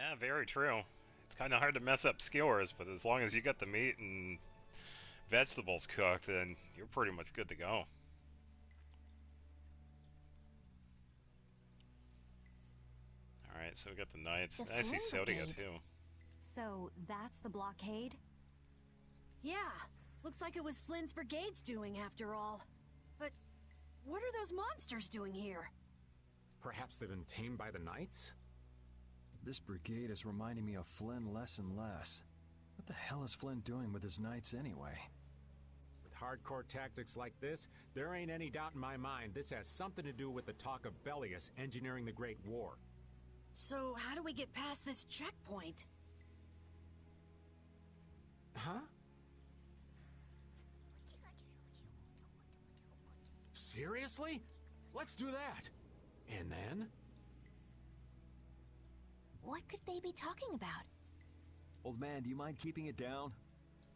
Yeah, very true. It's kind of hard to mess up skewers, but as long as you got the meat and vegetables cooked, then you're pretty much good to go. Alright, so we got the knights. The I see Flynn Sodia Brigade. too. So that's the blockade? Yeah, looks like it was Flynn's brigade's doing after all. But what are those monsters doing here? Perhaps they've been tamed by the knights? This brigade is reminding me of Flynn less and less. What the hell is Flynn doing with his knights anyway? With hardcore tactics like this, there ain't any doubt in my mind this has something to do with the talk of Bellius engineering the Great War. So how do we get past this checkpoint? Huh? Seriously? Let's do that. And then? What could they be talking about? Old man, do you mind keeping it down?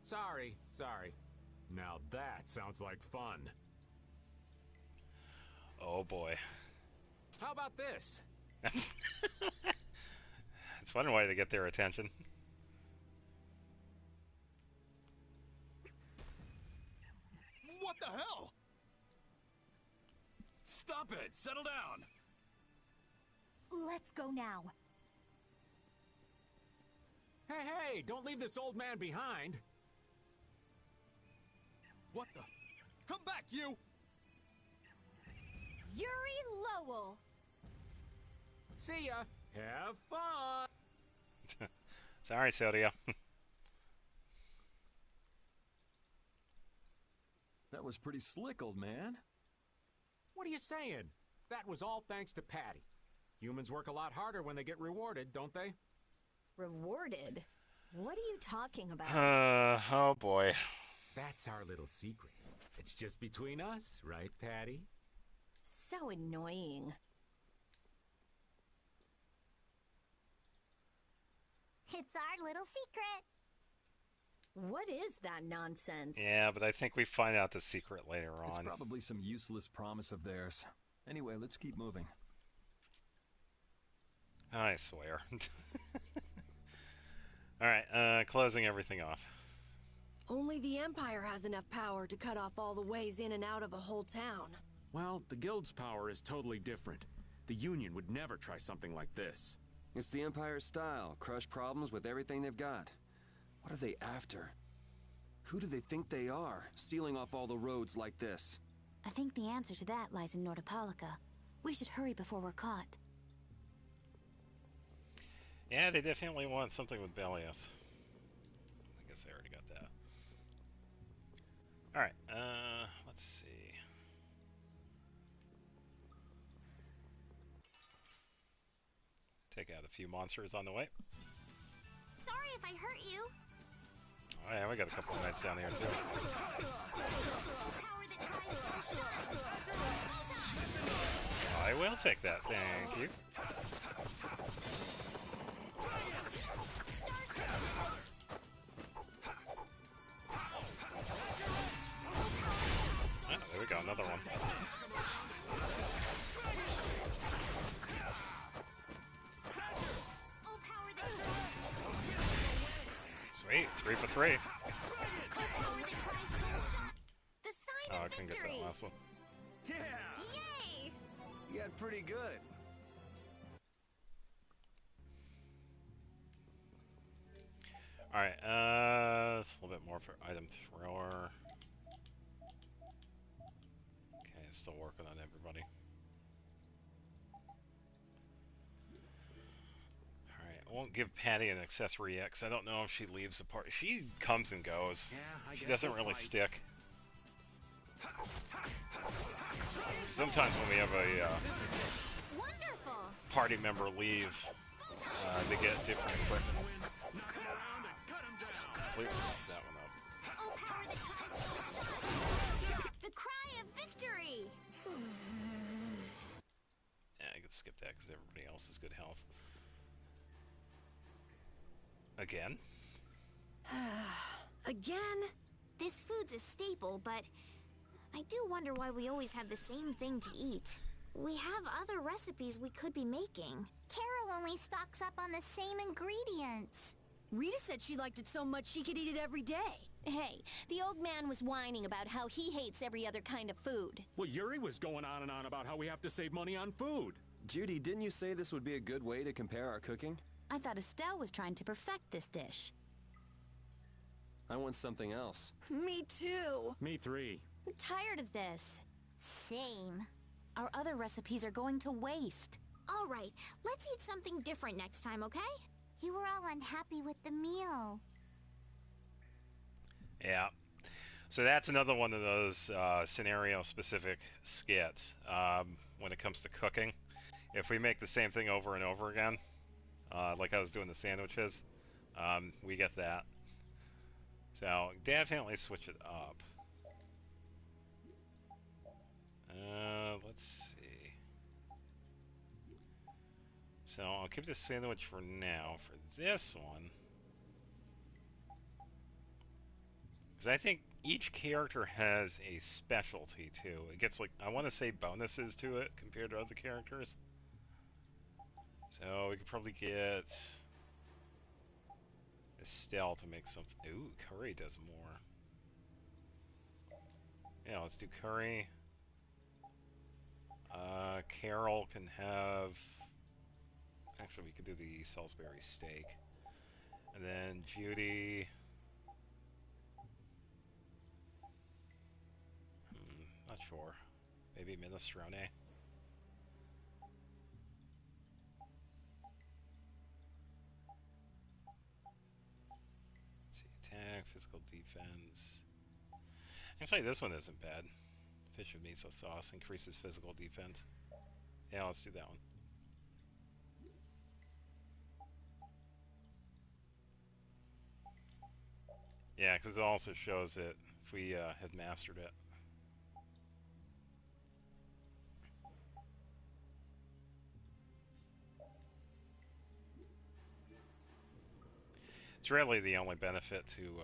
Sorry. Now that sounds like fun. Oh boy. How about this? It's one way to get their attention. What the hell? Stop it! Settle down! Let's go now. Hey, don't leave this old man behind. What the? Come back, you! Yuri Lowell! See ya. Have fun. Sorry, Sodia. That was pretty slick, old man. What are you saying? That was all thanks to Patty. Humans work a lot harder when they get rewarded, don't they? Rewarded? What are you talking about? Oh boy. That's our little secret. It's just between us, right, Patty? So annoying. It's our little secret. What is that nonsense? Yeah, but I think we find out the secret later on. It's probably some useless promise of theirs. Anyway, let's keep moving. I swear. Alright, closing everything off. Only the Empire has enough power to cut off all the ways in and out of a whole town. Well, the Guild's power is totally different. The Union would never try something like this. It's the Empire's style, crush problems with everything they've got. What are they after? Who do they think they are, sealing off all the roads like this? I think the answer to that lies in Nordopolica. We should hurry before we're caught. Yeah, they definitely want something with Bellius. I guess I already got that. Alright, let's see. Take out a few monsters on the way. Sorry if I hurt you. Oh yeah, we got a couple of knights down here too. Power that tries so I will take that, thank you. Ah, there we go, another one. Sweet, 3 for 3. The sign Oh, I of couldn't get victory. that last one. Yeah! Yay! You got pretty good. Alright, it's a little bit more for item thrower. Okay, still working on everybody. Alright, I won't give Patty an accessory yet, because I don't know if she leaves the party. She comes and goes. Yeah, I She guess doesn't we'll really fight. stick. Sometimes when we have a Wonderful. party member leave, they get different equipment. Knock him around and cut him down! Completely messed that one up. Oh, power that tries so The cry of victory. Yeah, I could skip that because everybody else has good health. Again? Again? This food's a staple, but I do wonder why we always have the same thing to eat. We have other recipes we could be making. Carol only stocks up on the same ingredients. Rita said she liked it so much she could eat it every day. Hey, the old man was whining about how he hates every other kind of food. Well, Yuri was going on and on about how we have to save money on food. Judy, didn't you say this would be a good way to compare our cooking? I thought Estelle was trying to perfect this dish. I want something else. Me too. Me three. I'm tired of this. Same. Our other recipes are going to waste. All right, let's eat something different next time, okay? You were all unhappy with the meal. Yeah. So that's another one of those scenario-specific skits when it comes to cooking. If we make the same thing over and over again, like I was doing the sandwiches, we get that. So definitely switch it up. Let's see. So I'll keep the sandwich for now. For this one, because I think each character has a specialty too. It gets like, I want to say, bonuses to it compared to other characters. So we could probably get Estelle to make something. Ooh, curry does more. Yeah, let's do curry. Carol can have... Actually, we could do the Salisbury steak. And then Judy... not sure. Maybe minestrone. Let's see, attack, physical defense. Actually, this one isn't bad. Fish with miso sauce increases physical defense. Yeah, let's do that one. Yeah, because it also shows it if we had mastered it. It's really the only benefit to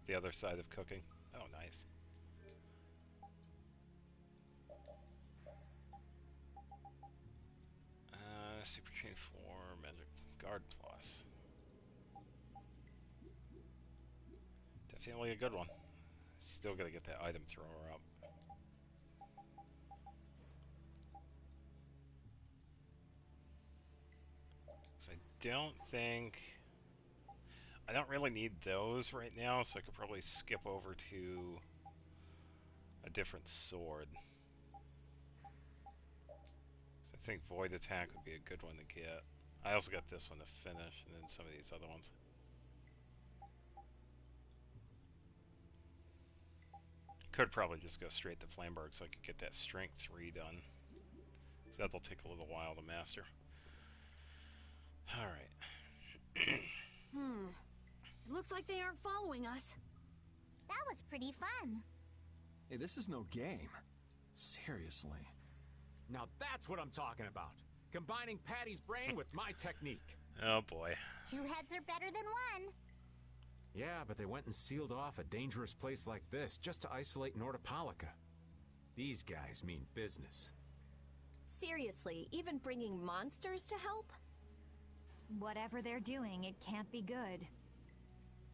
the other side of cooking. Oh, nice. Super Chain 4, Magic Guard Plus. Definitely a good one. Still gotta get that item thrower up. So I don't really need those right now, so I could probably skip over to a different sword. So I think Void Attack would be a good one to get. I also got this one to finish, and then some of these other ones. Could probably just go straight to Flamberg so I could get that Strength 3 done. So that'll take a little while to master. Alright. It looks like they aren't following us. That was pretty fun. Hey, this is no game. Seriously. Now that's what I'm talking about. Combining Patty's brain with my technique. Oh boy. 2 heads are better than 1. Yeah, but they went and sealed off a dangerous place like this just to isolate Nordopolica. These guys mean business. Seriously, even bringing monsters to help? Whatever they're doing, it can't be good.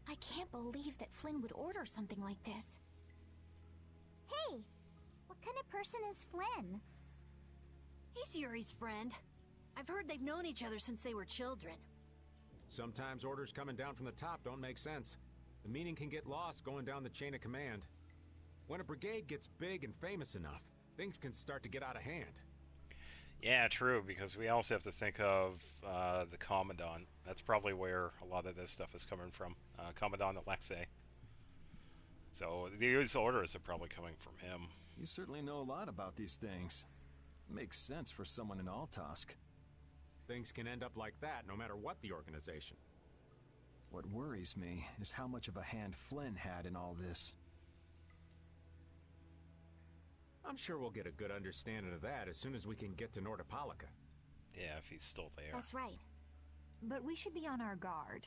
I can't believe that Flynn would order something like this. Hey, what kind of person is Flynn? He's Yuri's friend. I've heard they've known each other since they were children. Sometimes orders coming down from the top don't make sense. The meaning can get lost going down the chain of command. When a brigade gets big and famous enough, things can start to get out of hand. Yeah, true, because we also have to think of the Commandant. That's probably where a lot of this stuff is coming from. Commandant Alexei. So these orders are probably coming from him. You certainly know a lot about these things. Makes sense for someone in Altosk. Things can end up like that no matter what the organization. What worries me is how much of a hand Flynn had in all this. I'm sure we'll get a good understanding of that as soon as we can get to Nordopolica. Yeah, if he's still there. That's right. But we should be on our guard.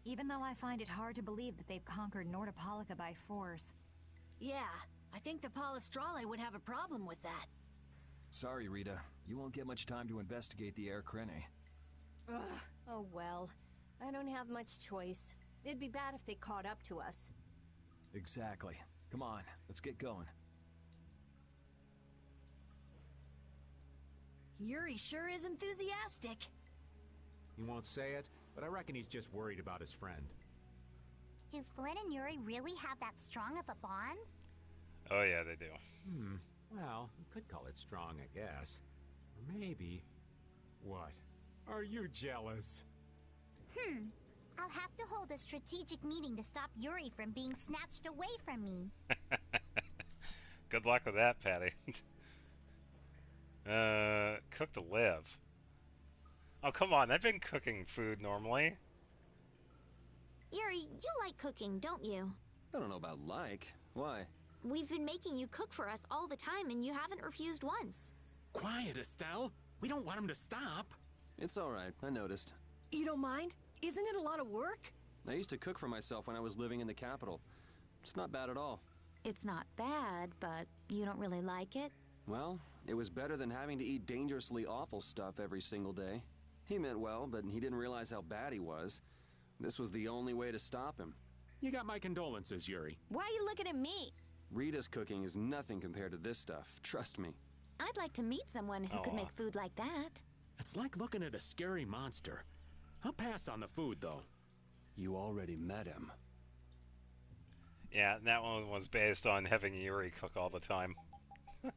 Even though I find it hard to believe that they've conquered Nordopolica by force. Yeah, I think the Palestrale would have a problem with that. Sorry, Rita. You won't get much time to investigate the air crane. Ugh, oh well. I don't have much choice. It'd be bad if they caught up to us. Exactly. Come on, let's get going. Yuri sure is enthusiastic. He won't say it, but I reckon he's just worried about his friend. Do Flynn and Yuri really have that strong of a bond? Oh yeah, they do. Well, you could call it strong, I guess. Or maybe... What? Are you jealous? I'll have to hold a strategic meeting to stop Yuri from being snatched away from me. Good luck with that, Patty. Cook to live. Oh, come on. I've been cooking food normally. Yuri, you like cooking, don't you? I don't know about like. Why? We've been making you cook for us all the time and you haven't refused once. Quiet, Estelle. We don't want him to stop. It's alright, I noticed. You don't mind? Isn't it a lot of work? I used to cook for myself when I was living in the capital. It's not bad at all. It's not bad, but you don't really like it? Well, it was better than having to eat dangerously awful stuff every single day. He meant well, but he didn't realize how bad he was. This was the only way to stop him. You got my condolences, Yuri. Why are you looking at me? Rita's cooking is nothing compared to this stuff, trust me. I'd like to meet someone who could make food like that. It's like looking at a scary monster. I'll pass on the food, though. You already met him. Yeah, and that one was based on having Yuri cook all the time. It's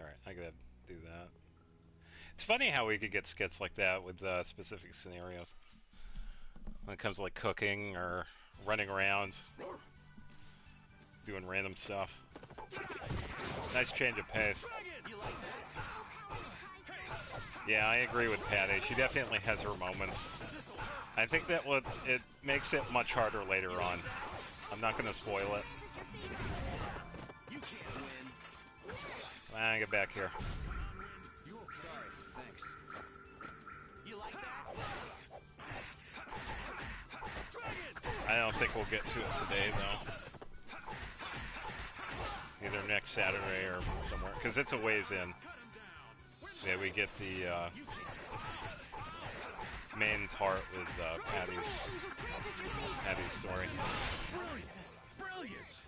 alright, I gotta do that. It's funny how we could get skits like that with specific scenarios. When it comes to like cooking or running around, doing random stuff. Nice change of pace. Yeah, I agree with Patty. She definitely has her moments. I think that it makes it much harder later on. I'm not going to spoil it. Come on, get back here. Sorry, thanks. I don't think we'll get to it today, though. Either next Saturday or somewhere, because it's a ways in. Yeah, we get the main part with Patty's story. Brilliant!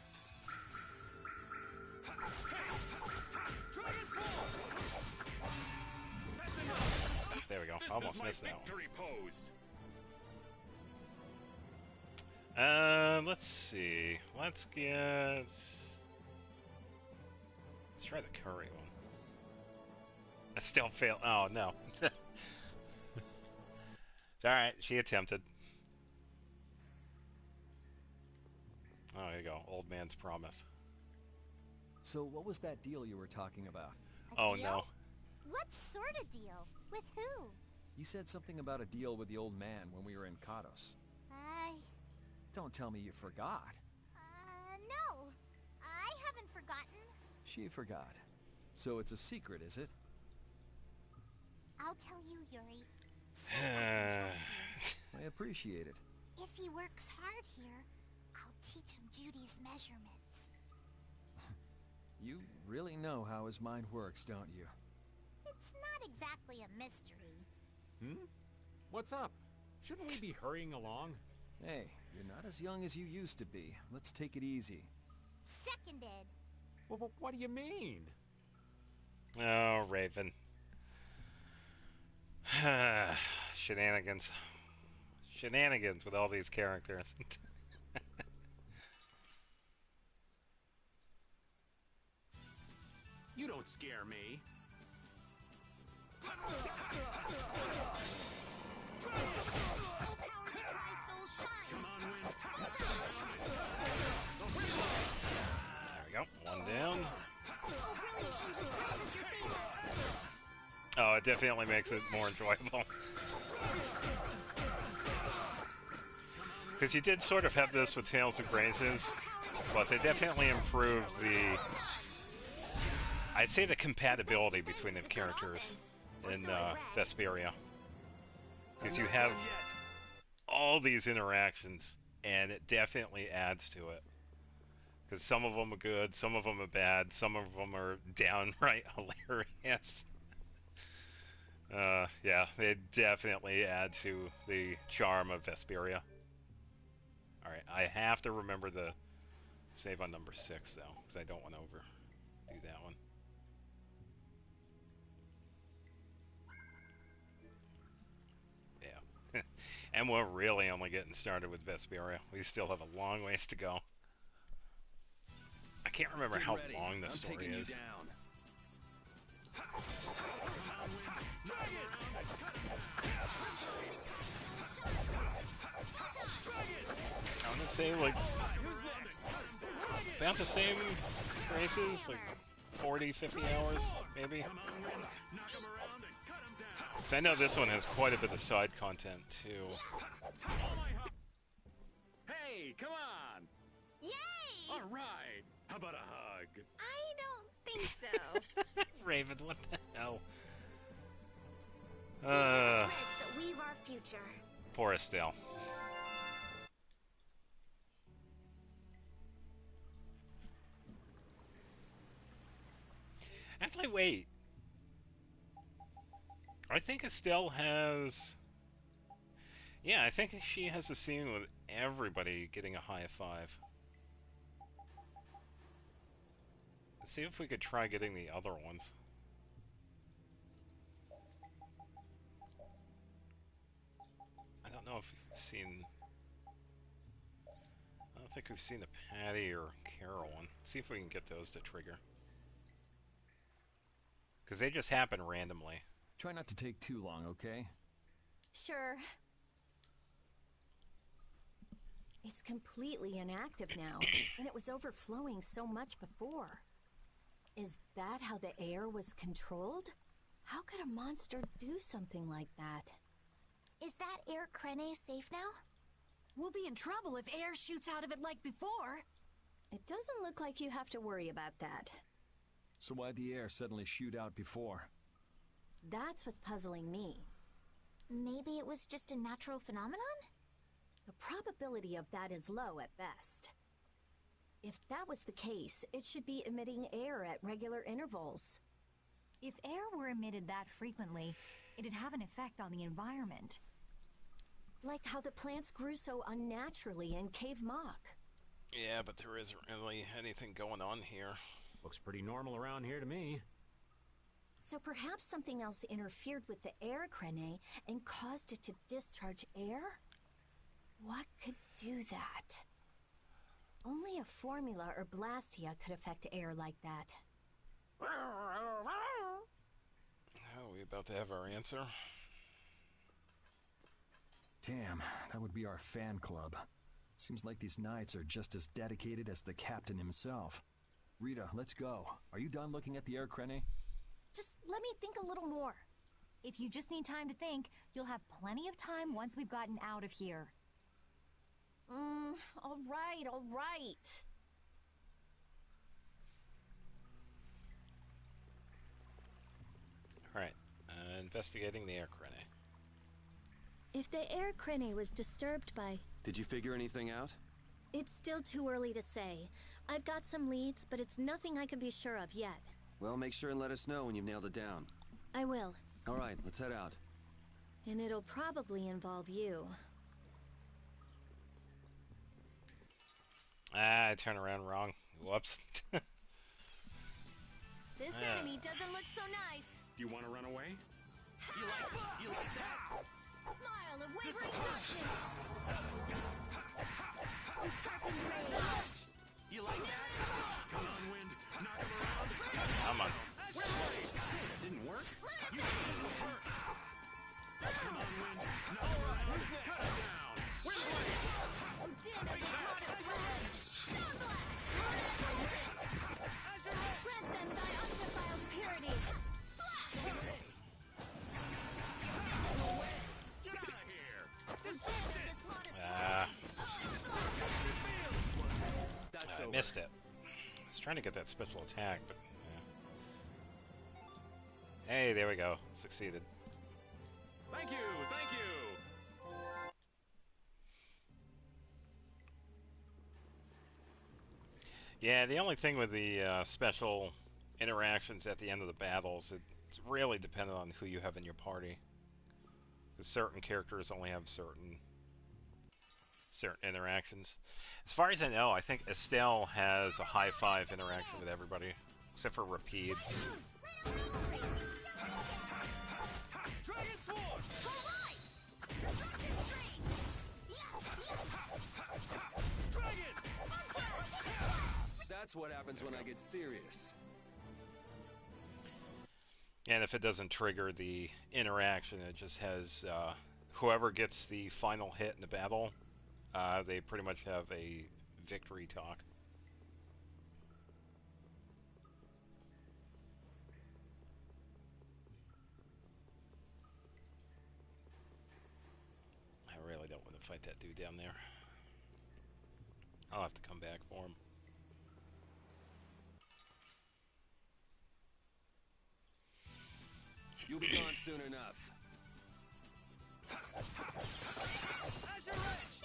There we go. Almost missed that one. Pose. Let's see. Let's try the curry one. I still fail. Oh no. It's alright, she attempted. Oh, there you go. Old man's promise. So what was that deal you were talking about? Oh Deal? no. What sort of deal? With who? You said something about a deal with the old man when we were in Katos. Don't tell me you forgot. No. I haven't forgotten. She forgot. So it's a secret, is it? I'll tell you, Yuri. Since I can trust you. I appreciate it. If he works hard here, I'll teach him Judy's measurements. You really know how his mind works, don't you? It's not exactly a mystery. What's up? Shouldn't we be hurrying along? Hey, you're not as young as you used to be. Let's take it easy. Seconded. Well, what do you mean? Oh, Raven. Shenanigans. Shenanigans with all these characters. You don't scare me. Come on, Win. There we go. One down. Oh, it definitely makes it more enjoyable. Because you did sort of have this with Tales of Graces, but they definitely improved the... I'd say the compatibility between the characters in Vesperia. Because you have all these interactions, and it definitely adds to it. Because some of them are good, some of them are bad, some of them are downright hilarious. Yeah, they definitely add to the charm of Vesperia. Alright, I have to remember to save on number 6, though, because I don't want to overdo that one. Yeah. And we're really only getting started with Vesperia. We still have a long ways to go. I can't remember how long this story is. I want to say like about the same races, like 40, 50 hours, maybe. Because I know this one has quite a bit of side content too. Hey, come on! Yay! All right. How about a hug? I don't think so. Raven, what the hell? These are the threads that weave our future. Poor Estelle. Actually, wait. I think Estelle has... Yeah, I think she has a scene with everybody getting a high five. Let's see if we could try getting the other ones. I don't know if we've seen... I don't think we've seen the Patty or Carol one. See if we can get those to trigger. Because they just happen randomly. Try not to take too long, okay? Sure. It's completely inactive now, and it was overflowing so much before. Is that how the air was controlled? How could a monster do something like that? Is that air Krene safe now? We'll be in trouble if air shoots out of it like before. It doesn't look like you have to worry about that. So why'd the air suddenly shoot out before? That's what's puzzling me. Maybe it was just a natural phenomenon? The probability of that is low at best. If that was the case, it should be emitting air at regular intervals. If air were emitted that frequently, it'd have an effect on the environment. Like how the plants grew so unnaturally in Cave Mock. Yeah, but there isn't really anything going on here. Looks pretty normal around here to me. So perhaps something else interfered with the air Krene and caused it to discharge air? What could do that? Only a formula or blastia could affect air like that. Oh, are we about to have our answer? Damn, that would be our fan club. Seems like these knights are just as dedicated as the captain himself. Rita, let's go. Are you done looking at the air Krene? Just let me think a little more. If you just need time to think, you'll have plenty of time once we've gotten out of here. All right, all right. Alright, investigating the air Krene. If the air Krene was disturbed by... Did you figure anything out? It's still too early to say. I've got some leads, but it's nothing I can be sure of yet. Well, make sure and let us know when you've nailed it down. I will. All right, let's head out. And it'll probably involve you. Ah, I turned around wrong. Whoops. This enemy doesn't look so nice. Do you want to run away? You like that? Smile of wavering darkness. A sharpened rage. You like that? Come on, Wind. Knock him around. Come on. That didn't work. You work. Come on, Wind. Knock him around. Cut him down. Wind blade. Who did at this modest revenge? Stone blast. Grant them thy undefiled purity. Splash. Get out of here. Who did at this modest That's I over. missed it. I was trying to get that special attack, but yeah. Hey, there we go. Succeeded. Thank you. Thank you. Yeah, the only thing with the special interactions at the end of the battles, it's really dependent on who you have in your party. Because certain characters only have certain interactions. As far as I know, I think Estelle has a high five interaction with everybody, except for Rapide. Dragon Sword! Dragon! That's what happens when I get serious. And if it doesn't trigger the interaction, it just has whoever gets the final hit in the battle, they pretty much have a victory talk. I really don't want to fight that dude down there. I'll have to come back for him. You'll be gone soon enough. Azure Edge!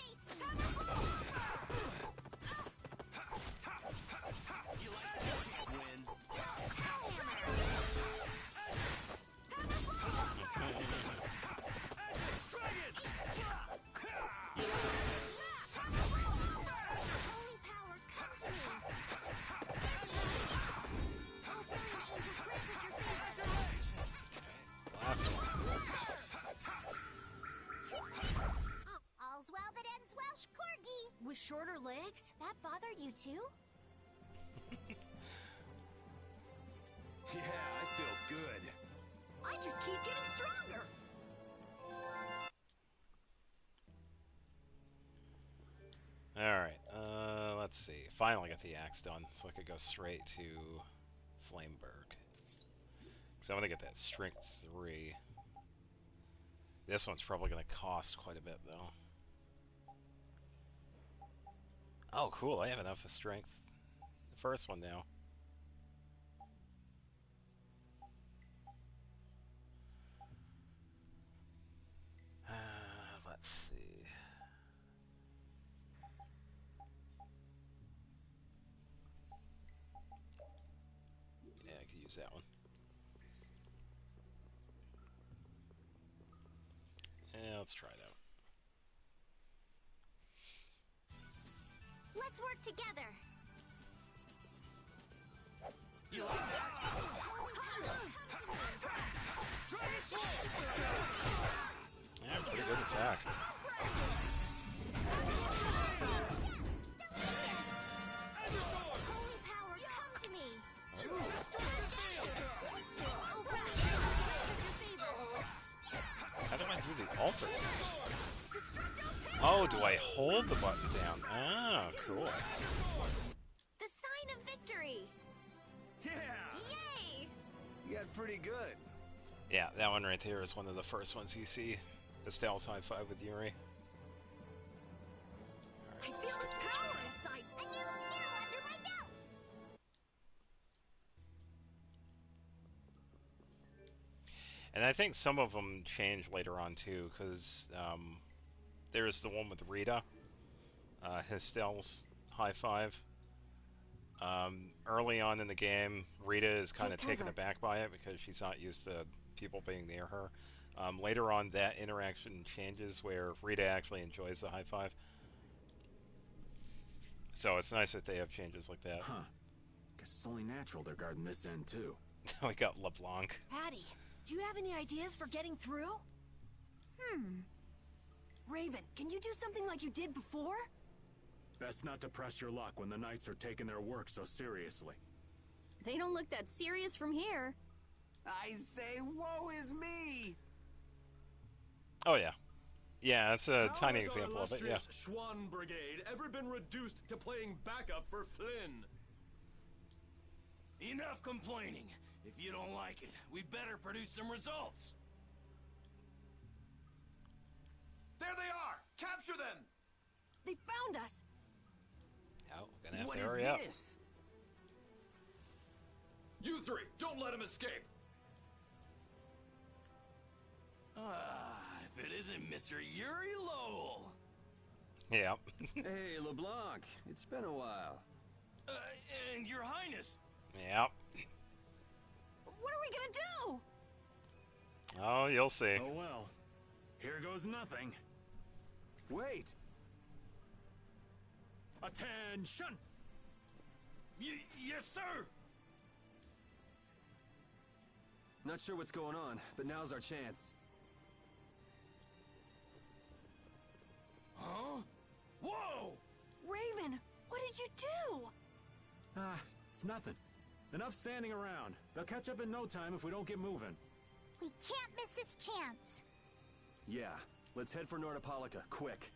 You like that? Win. Dragon! Holy power, come to me! Oh, brilliant angels, grant us your favor! Last one. All's well that ends well, Corgi! With shorter legs? That bothered you too? Yeah, I feel good. I just keep getting stronger. Alright, let's see. Finally got the axe done, so I could go straight to Flameberg. So I'm gonna get that strength 3. This one's probably gonna cost quite a bit though. Oh cool, I have enough of strength. The first one now. Let's see. Yeah, I could use that one. Yeah, let's try it out. Let's work together! You like that? Dragon Sword! Yeah, pretty good attack. Azure Sword! Holy power, come to me! Destruction Field! Oh, brilliant angels, grant us your favor! How do I do the alter? Oh, do I hold the button down? Oh, cool. The sign of victory! Yeah! Yay! You got pretty good. Yeah, that one right there is one of the first ones you see. Estelle's high five with Yuri. I feel this power inside. A new skill under my belt! And I think some of them change later on too, because there's the one with Rita, Estelle's high five. Early on in the game, Rita is kind of Take taken cover. aback by it because she's not used to people being near her. Later on, that interaction changes where Rita actually enjoys the high five. So it's nice that they have changes like that. Huh. Guess it's only natural they're guarding this end, too. We got LeBlanc. Patty, do you have any ideas for getting through? Raven, can you do something like you did before? Best not to press your luck when the knights are taking their work so seriously. They don't look that serious from here. I say, woe is me! Oh yeah. Yeah, that's a How tiny has our example of it, yeah. illustrious Schwann Brigade ever been reduced to playing backup for Flynn? Enough complaining. If you don't like it, we better produce some results. There they are! Capture them! They found us. Oh, we're gonna have What to is hurry up. this? You three, don't let him escape! If it isn't Mr. Yuri Lowell! Yeah. Hey, LeBlanc. It's been a while. And Your Highness. Yep. What are we gonna do? Oh, you'll see. Oh well. Here goes nothing. Wait! Attention! Yes, sir! Not sure what's going on, but now's our chance. Huh? Whoa! Raven, what did you do? Ah, it's nothing. Enough standing around. They'll catch up in no time if we don't get moving. We can't miss this chance. Yeah, let's head for Nordopolica, quick.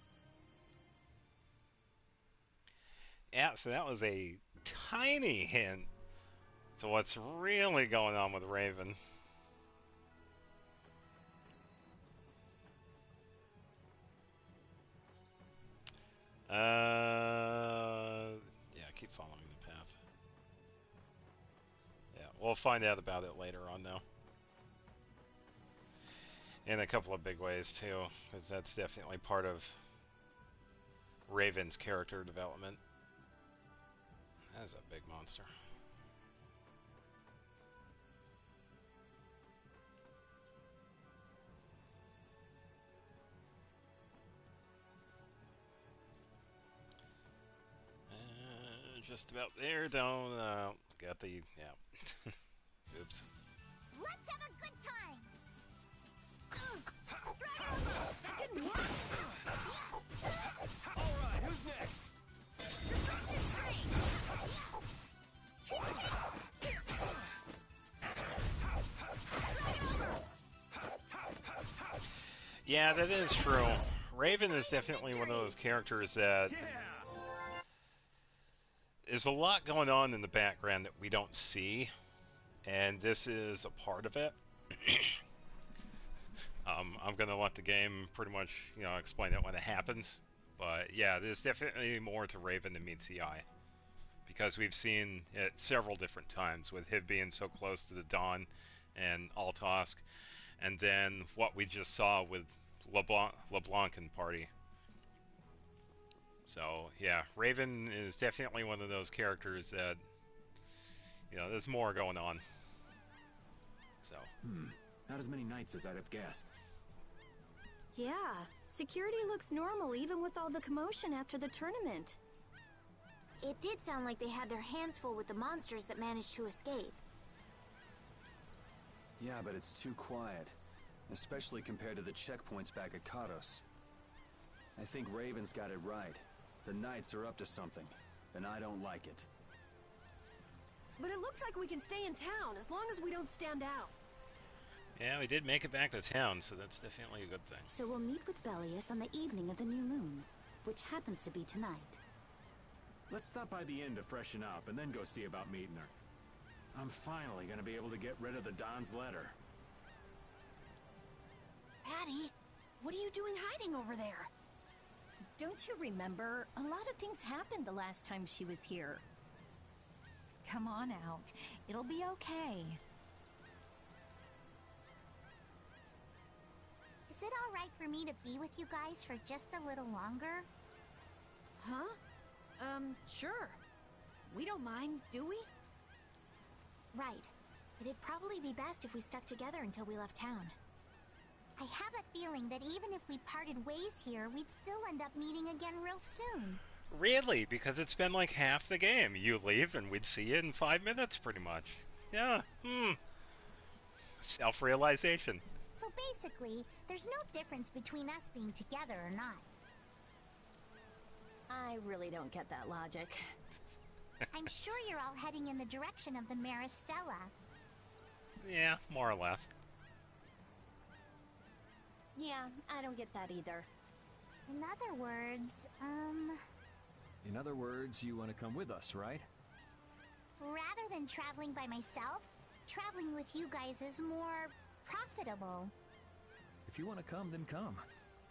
Yeah, so that was a tiny hint to what's really going on with Raven. Yeah, keep following the path. Yeah, we'll find out about it later on, though. In a couple of big ways, too, because that's definitely part of Raven's character development. That is a big monster. Just about there, don't, got the, yeah. Oops. Let's have a good time. That didn't work. Alright, who's next? Destruction Stream. Yeah, that is true. Raven is definitely one of those characters that is a lot going on in the background that we don't see, and this is a part of it. I'm gonna let the game pretty much, explain it when it happens. But yeah, there's definitely more to Raven than meets the eye, because we've seen it several different times with him being so close to the Dawn and Altosk, and then what we just saw with LeBlanc and party. So yeah, Raven is definitely one of those characters that, there's more going on. So. Not as many knights as I'd have guessed. Yeah, security looks normal even with all the commotion after the tournament. It did sound like they had their hands full with the monsters that managed to escape. Yeah, but it's too quiet. Especially compared to the checkpoints back at Katos. I think Raven's got it right. The Knights are up to something, and I don't like it. But it looks like we can stay in town as long as we don't stand out. Yeah, we did make it back to town, so that's definitely a good thing. So we'll meet with Bellius on the evening of the new moon, which happens to be tonight. Let's stop by the inn to freshen up and then go see about meeting her. I'm finally gonna be able to get rid of the Don's letter. Patty, what are you doing hiding over there? Don't you remember? A lot of things happened the last time she was here. Come on out. It'll be okay. Is it all right for me to be with you guys for just a little longer? Huh? Sure. We don't mind, do we? Right. It'd probably be best if we stuck together until we left town. I have a feeling that even if we parted ways here, we'd still end up meeting again real soon. Really? Because it's been like half the game. You leave and we'd see you in 5 minutes, pretty much. Yeah. Self-realization. So basically, there's no difference between us being together or not. I really don't get that logic. I'm sure you're all heading in the direction of the Maristella. Yeah, more or less. Yeah, I don't get that either. In other words, In other words, you want to come with us, right? rather than traveling by myself, traveling with you guys is more profitable. If you want to come, then come.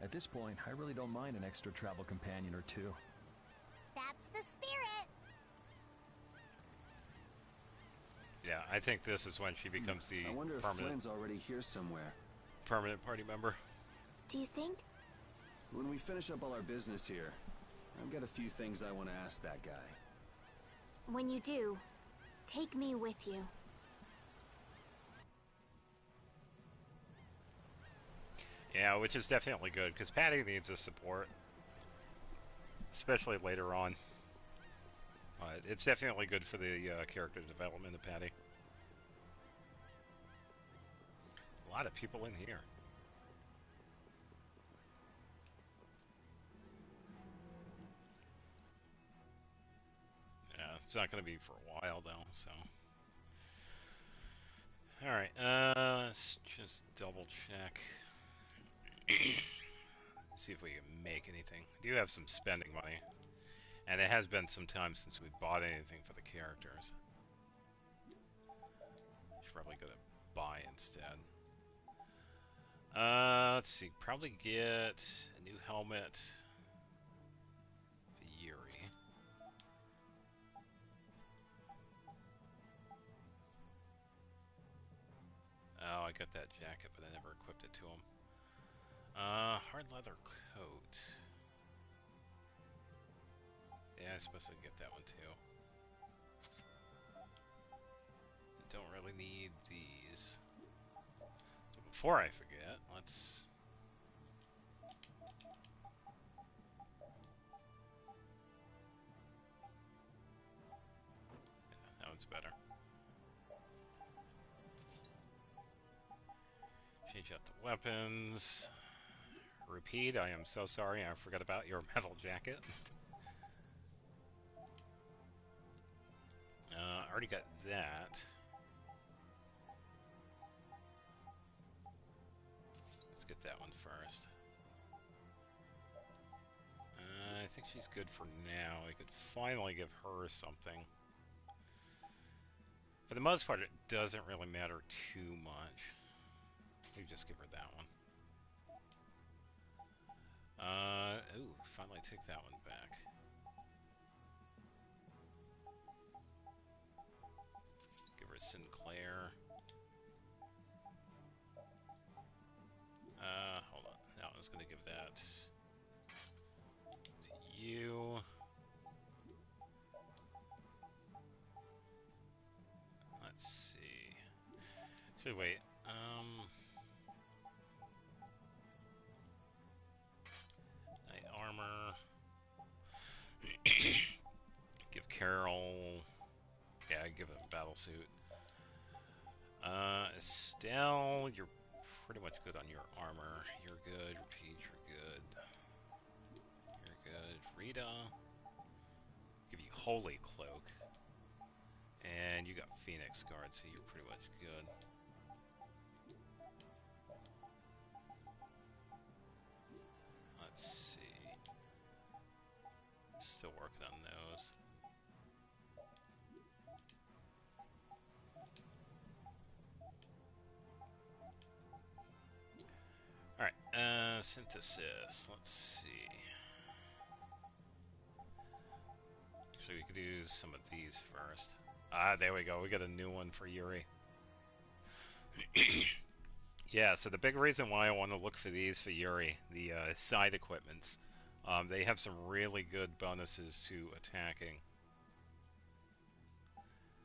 At this point, I really don't mind an extra travel companion or two. That's the spirit. Yeah, I think this is when she becomes the I wonder if Flynn's already here somewhere. permanent party member. Do you think? When we finish up all our business here, I've got a few things I want to ask that guy. When you do, take me with you. Yeah, which is definitely good, because Patty needs the support, especially later on. It's definitely good for the character development of Patty. A lot of people in here. Yeah, it's not going to be for a while, though, so... Alright, let's just double check. See if we can make anything. We do have some spending money. And it has been some time since we bought anything for the characters. Should probably go to buy instead. Let's see. Probably get a new helmet for Yuri. Oh, I got that jacket, but I never equipped it to him. Hard leather coat. Yeah, I suppose I can get that one too. I don't really need these. So before I forget, let's... Yeah, that one's better. Change out the weapons. Repeat, I am so sorry, I forgot about your metal jacket. I already got that. Let's get that one first. I think she's good for now. I could finally give her something. For the most part, it doesn't really matter too much. We just give her that one. Ooh, finally take that one back. Give her Sinclair. Hold on. No, I was gonna give that to you. Let's see. Actually, wait. Knight armor. Give Carol. Yeah, I give him a battle suit. Estelle, you're pretty much good on your armor. You're good. Repeat, you're good. You're good. Rita, give you Holy Cloak. And you got Phoenix Guard, so you're pretty much good. Let's see. Still working on those. Alright, synthesis. Let's see. Actually, we could do some of these first. Ah, there we go. We got a new one for Yuri. Yeah, so the big reason why I want to look for these for Yuri, the side equipments, they have some really good bonuses to attacking.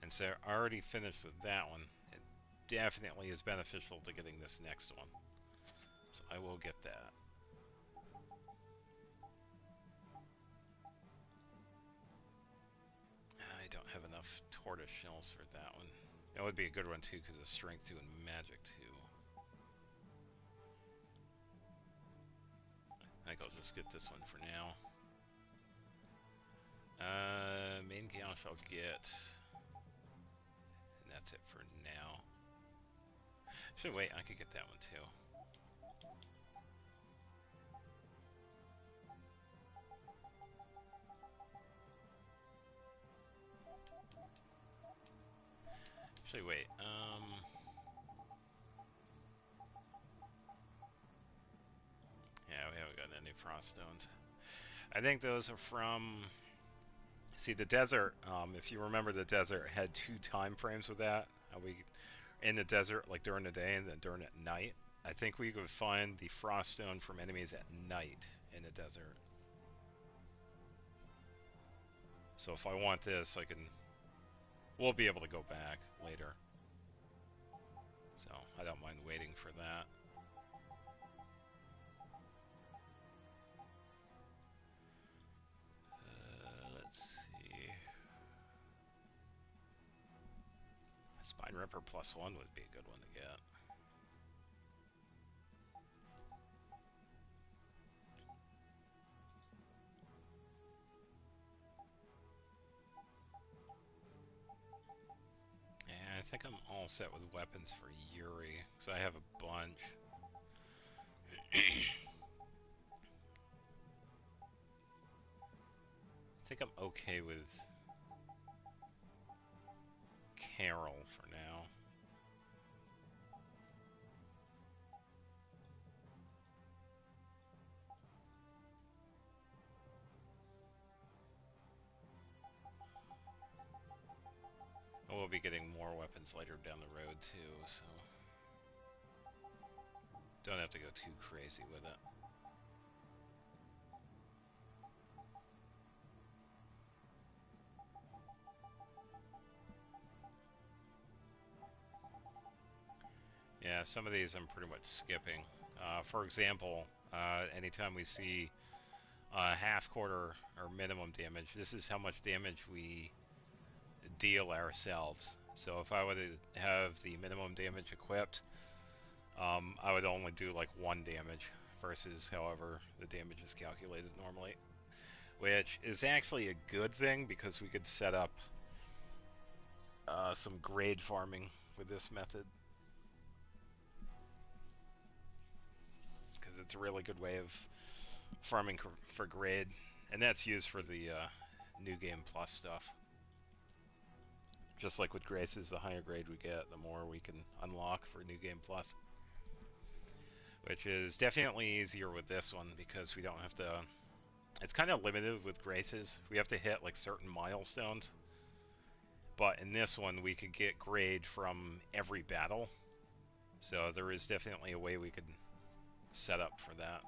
And so I already finished with that one. It definitely is beneficial to getting this next one. So I will get that. I don't have enough tortoise shells for that one. That would be a good one too, because of strength 2 and magic 2. I think I'll just get this one for now. Main gouge I'll get. And that's it for now. Actually, wait, I could get that one too. Actually, wait, yeah, we haven't gotten any frost stones. I think those are from... See, the desert, if you remember, the desert had 2 time frames with that. We in the desert, like during the day and then during at night. I think we could find the frost stone from enemies at night in the desert. So if I want this, I can we'll be able to go back later. So I don't mind waiting for that. Let's see. Spine Ripper +1 would be a good one to get. And I think I'm all set with weapons for Yuri, because I have a bunch. I think I'm okay with Carol for now. We'll be getting more weapons later down the road too, so don't have to go too crazy with it. Yeah, some of these I'm pretty much skipping. For example, anytime we see half quarter or minimum damage, this is how much damage we deal ourselves. So if I were to have the minimum damage equipped, I would only do like 1 damage versus however the damage is calculated normally, which is actually a good thing because we could set up some grade farming with this method, because it's a really good way of farming for grade, and that's used for the New Game Plus stuff. Just like with Graces, the higher grade we get, the more we can unlock for New Game Plus. Which is definitely easier with this one because we don't have to... It's kind of limited with Graces. We have to hit like certain milestones. But in this one, we could get grade from every battle. So there is definitely a way we could set up for that.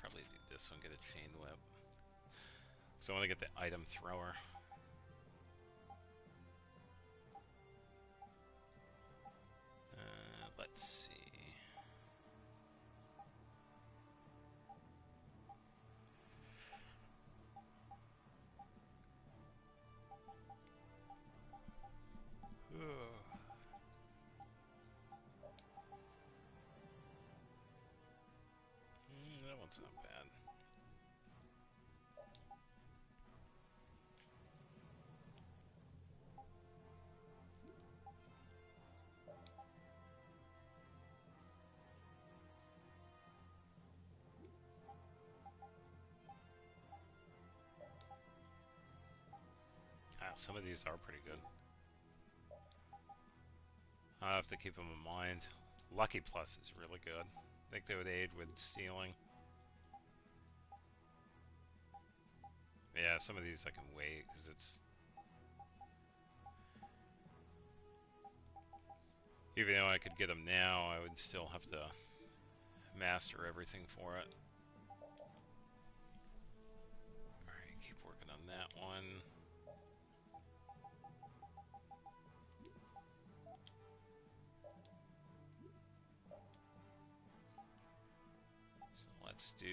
Probably do this one, get a chain whip. So I want to get the item thrower. Let's see. That one's not bad. Some of these are pretty good. I'll have to keep them in mind. Lucky Plus is really good. I think they would aid with stealing. Yeah, some of these I can wait because it's... Even though I could get them now, I would still have to master everything for it. Alright, keep working on that one. So let's do...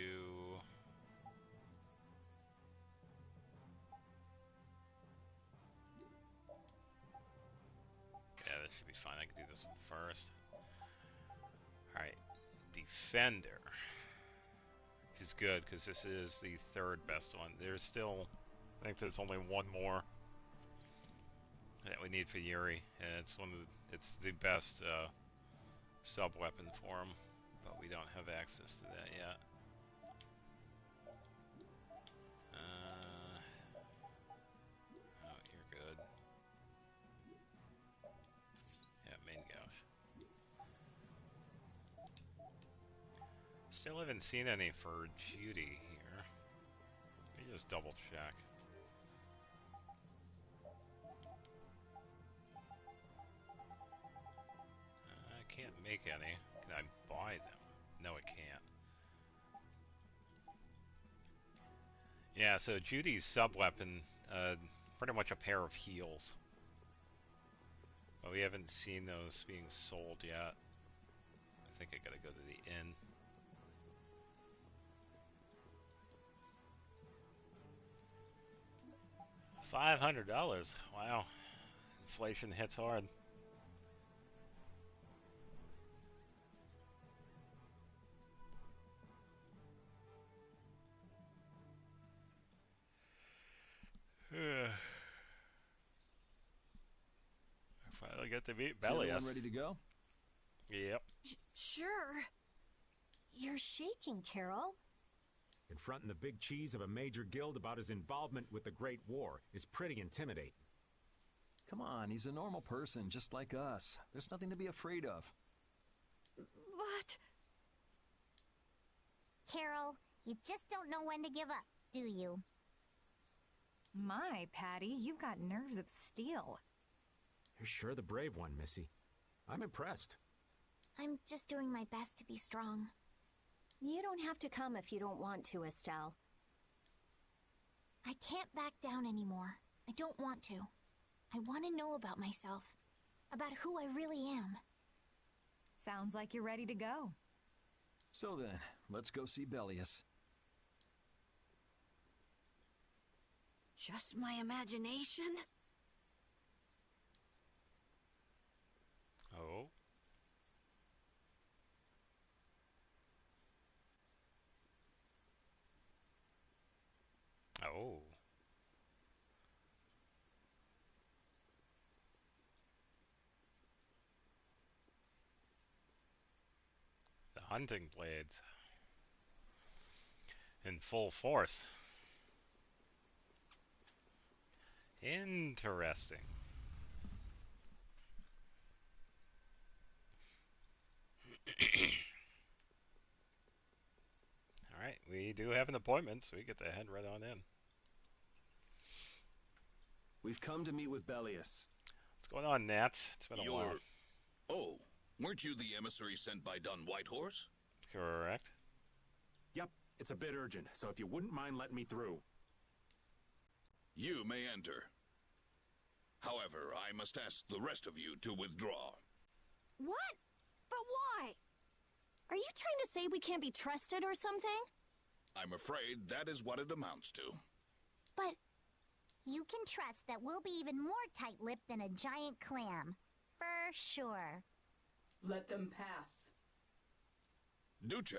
Yeah, that should be fine. I can do this one first. Alright, Defender. Which is good, because this is the 3rd best one. There's still... I think there's only one more that we need for Yuri, and it's it's the best sub-weapon for him, but we don't have access to that yet. Oh, you're good. Yeah, main gouge. Still haven't seen any for Judy here. Let me just double check. I can't make any. Can I buy them? No, I can't. Yeah, so Judy's sub-weapon, pretty much a pair of heels. But we haven't seen those being sold yet. I think I gotta go to the inn. $500. Wow. Inflation hits hard. Finally get to meet Is everyone Bellius. ready to go? Yep. Sure. You're shaking, Carol. Confronting the big cheese of a major guild about his involvement with the Great War is pretty intimidating. Come on, he's a normal person, just like us. There's nothing to be afraid of. But... Carol, you just don't know when to give up, do you? My, Patty, you've got nerves of steel. You're sure the brave one, Missy. I'm impressed. I'm just doing my best to be strong. You don't have to come if you don't want to, Estelle. I can't back down anymore. I don't want to. I want to know about myself. About who I really am. Sounds like you're ready to go. So then, let's go see Bellius. just my imagination? Oh. Oh. The hunting blades. In full force. Interesting. Alright, we do have an appointment, so we get to head right on in. We've come to meet with Bellius. What's going on, Nat? It's been a while. Oh, weren't you the emissary sent by Don Whitehorse? Correct. Yep, it's a bit urgent, so if you wouldn't mind letting me through. You may enter. However, I must ask the rest of you to withdraw. What? But why? Are you trying to say we can't be trusted or something? I'm afraid that is what it amounts to. But you can trust that we'll be even more tight-lipped than a giant clam. For sure. Let them pass. Duce,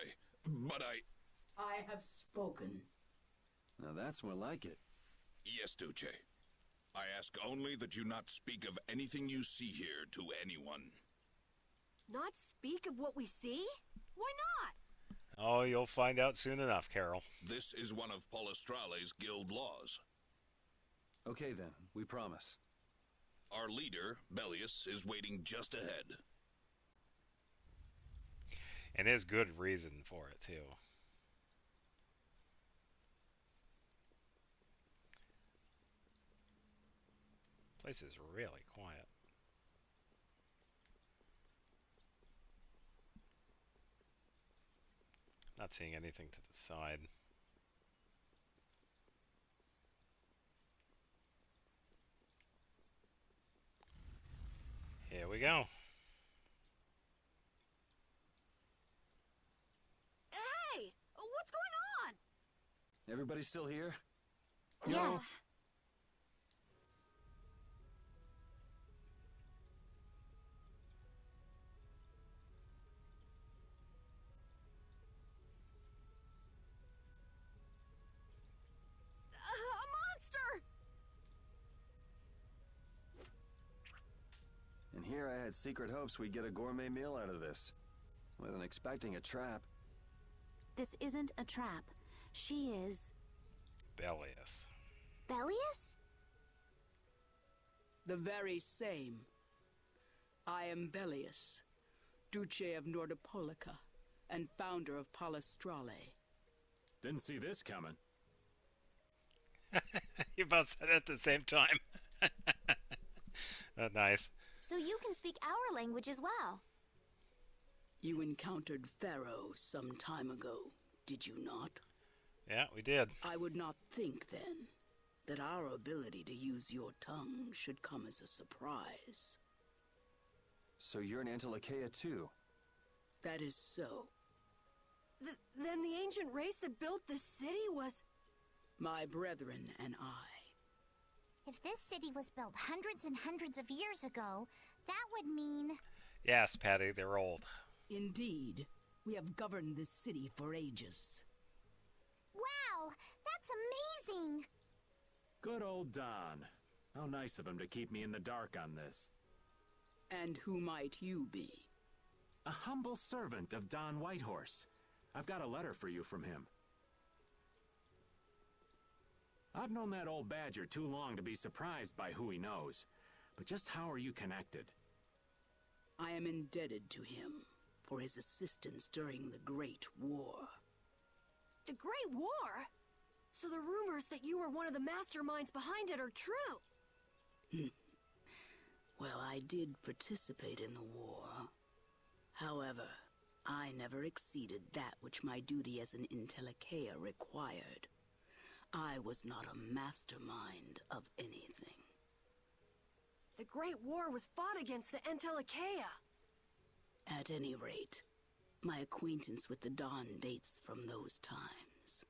but I have spoken. Now that's more like it. Yes, Duce. I ask only that you not speak of anything you see here to anyone. Not speak of what we see? Why not? Oh, you'll find out soon enough, Carol. This is one of Polestrale's guild laws. Okay then, we promise. Our leader, Bellius, is waiting just ahead. And there's good reason for it, too. Place is really quiet. Not seeing anything to the side. Here we go. Hey! What's going on? Everybody still here? Yes. A monster! And here I had secret hopes we'd get a gourmet meal out of this. Wasn't expecting a trap. This isn't a trap. She is... Bellius. Bellius? The very same. I am Bellius, Duce of Nordopolica, and founder of Polestrale. Didn't see this coming. You both said it at the same time. Nice. So you can speak our language as well. You encountered Pharaoh some time ago, did you not? Yeah, we did. I would not think, then, that our ability to use your tongue should come as a surprise. So you're an Antilocheia too? That is so. Then the ancient race that built this city was... My brethren and I. If this city was built hundreds and hundreds of years ago, that would mean... Yes, Patty, they're old. Indeed. We have governed this city for ages. Wow! That's amazing! Good old Don. How nice of him to keep me in the dark on this. And who might you be? A humble servant of Don Whitehorse. I've got a letter for you from him. I've known that old badger too long to be surprised by who he knows. But just how are you connected? I am indebted to him for his assistance during the Great War. The Great War? So the rumors that you were one of the masterminds behind it are true? Well, I did participate in the war. However, I never exceeded that which my duty as an Intellicheia required. I was not a mastermind of anything. The Great War was fought against the Entellicheia. At any rate, my acquaintance with the Dawn dates from those times.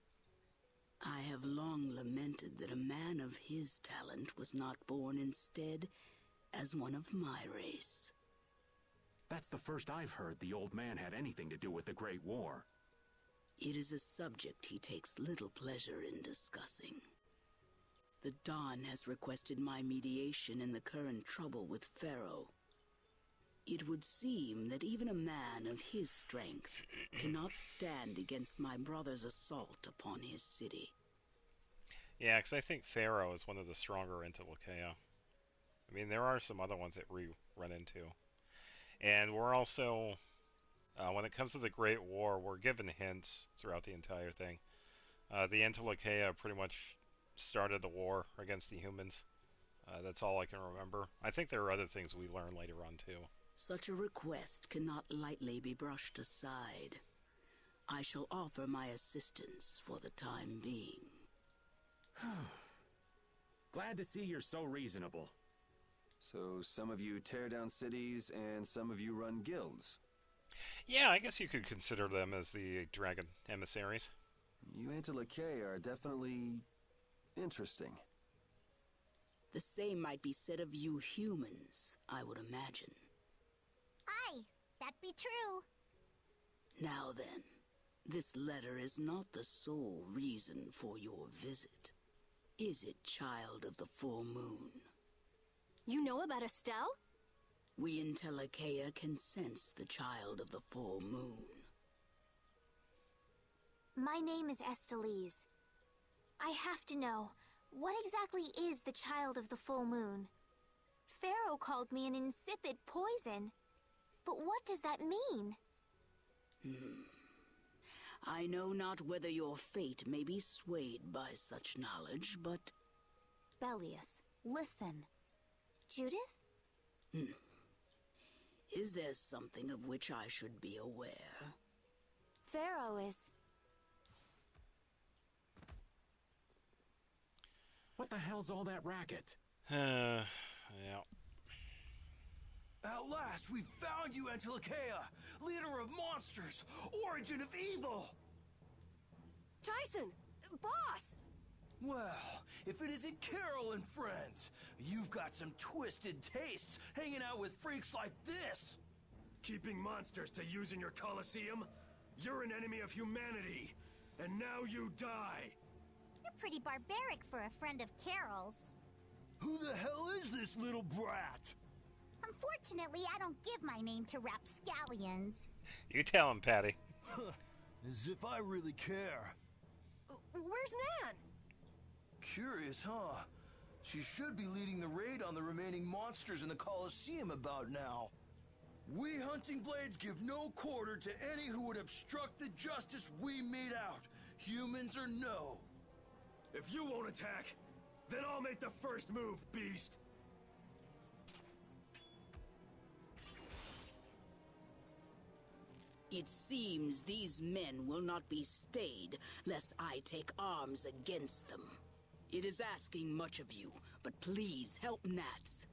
I have long lamented that a man of his talent was not born instead as one of my race. That's the first I've heard the old man had anything to do with the Great War. It is a subject he takes little pleasure in discussing. The Dawn has requested my mediation in the current trouble with Pharaoh. It would seem that even a man of his strength cannot stand against my brother's assault upon his city. Yeah, because I think Pharaoh is one of the stronger Intellicheia. I mean, there are some other ones that we run into. And we're also, when it comes to the Great War, we're given hints throughout the entire thing. The Intellicheia pretty much started the war against the humans. That's all I can remember. I think there are other things we learn later on, too. Such a request cannot lightly be brushed aside. I shall offer my assistance for the time being. Glad to see you're so reasonable. So some of you tear down cities and some of you run guilds. Yeah, I guess you could consider them as the dragon emissaries. You Antilocheia are definitely interesting. The same might be said of you humans, I would imagine. Aye, that be true. Now then, this letter is not the sole reason for your visit. Is it, child of the full moon? You know about Estelle? We Intellicheia can sense the child of the full moon. My name is Estelise. I have to know, what exactly is the child of the full moon? Pharaoh called me an insipid poison. But what does that mean? I know not whether your fate may be swayed by such knowledge, but... Bellius, listen. Judith? Is there something of which I should be aware? Pharaoh is... What the hell's all that racket? Yeah. At last, we found you, Antilocheia! Leader of monsters! Origin of evil! Tyson! Boss! Well, if it isn't Carol and friends, you've got some twisted tastes hanging out with freaks like this! Keeping monsters to use in your Colosseum? You're an enemy of humanity, and now you die! You're pretty barbaric for a friend of Carol's. Who the hell is this little brat? Unfortunately, I don't give my name to rapscallions. You tell him, Patty. As if I really care. Where's Nan? Curious, huh? She should be leading the raid on the remaining monsters in the Colosseum about now. We Hunting Blades give no quarter to any who would obstruct the justice we mete out, humans or no. If you won't attack, then I'll make the first move, beast. It seems these men will not be stayed lest I take arms against them. It is asking much of you, but please help Nats.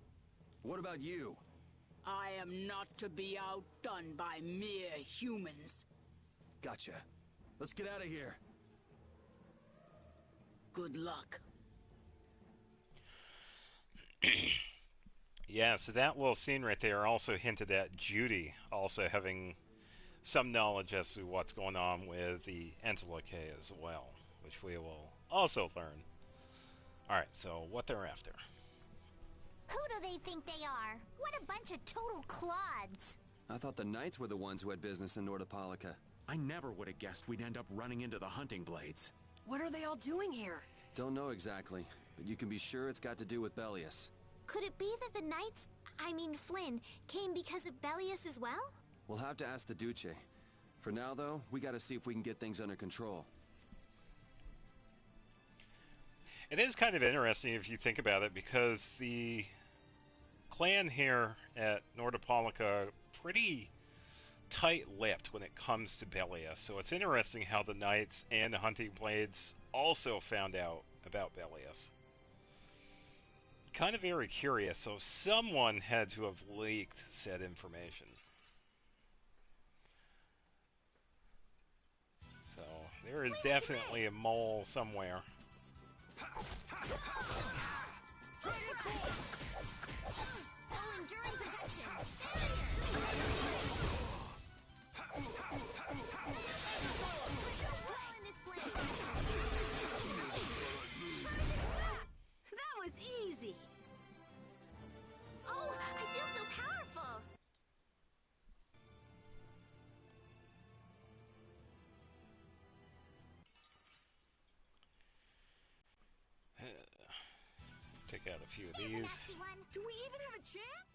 What about you? I am not to be outdone by mere humans. Gotcha. Let's get out of here. Good luck. Yeah, so that little scene right there also hinted at Judy also having some knowledge as to what's going on with the Enteleke as well, which we will also learn. Alright, so what they're after. Who do they think they are? What a bunch of total clods. I thought the Knights were the ones who had business in Nordopolica. I never would have guessed we'd end up running into the hunting blades. What are they all doing here? Don't know exactly, but you can be sure it's got to do with Bellius. Could it be that the Knights, I mean Flynn, came because of Bellius as well? We'll have to ask the Duce. For now, though, we gotta see if we can get things under control. It is kind of interesting if you think about it, because the clan here at Nordopolica pretty tight-lipped when it comes to Bellius. So it's interesting how the Knights and the Hunting Blades also found out about Bellius. Kind of very curious. So someone had to have leaked said information. So there is definitely a mole somewhere. Enduring protection. That was easy. Oh, I feel so powerful. Take out a few of Here's a these. nasty one. Do we even have a chance?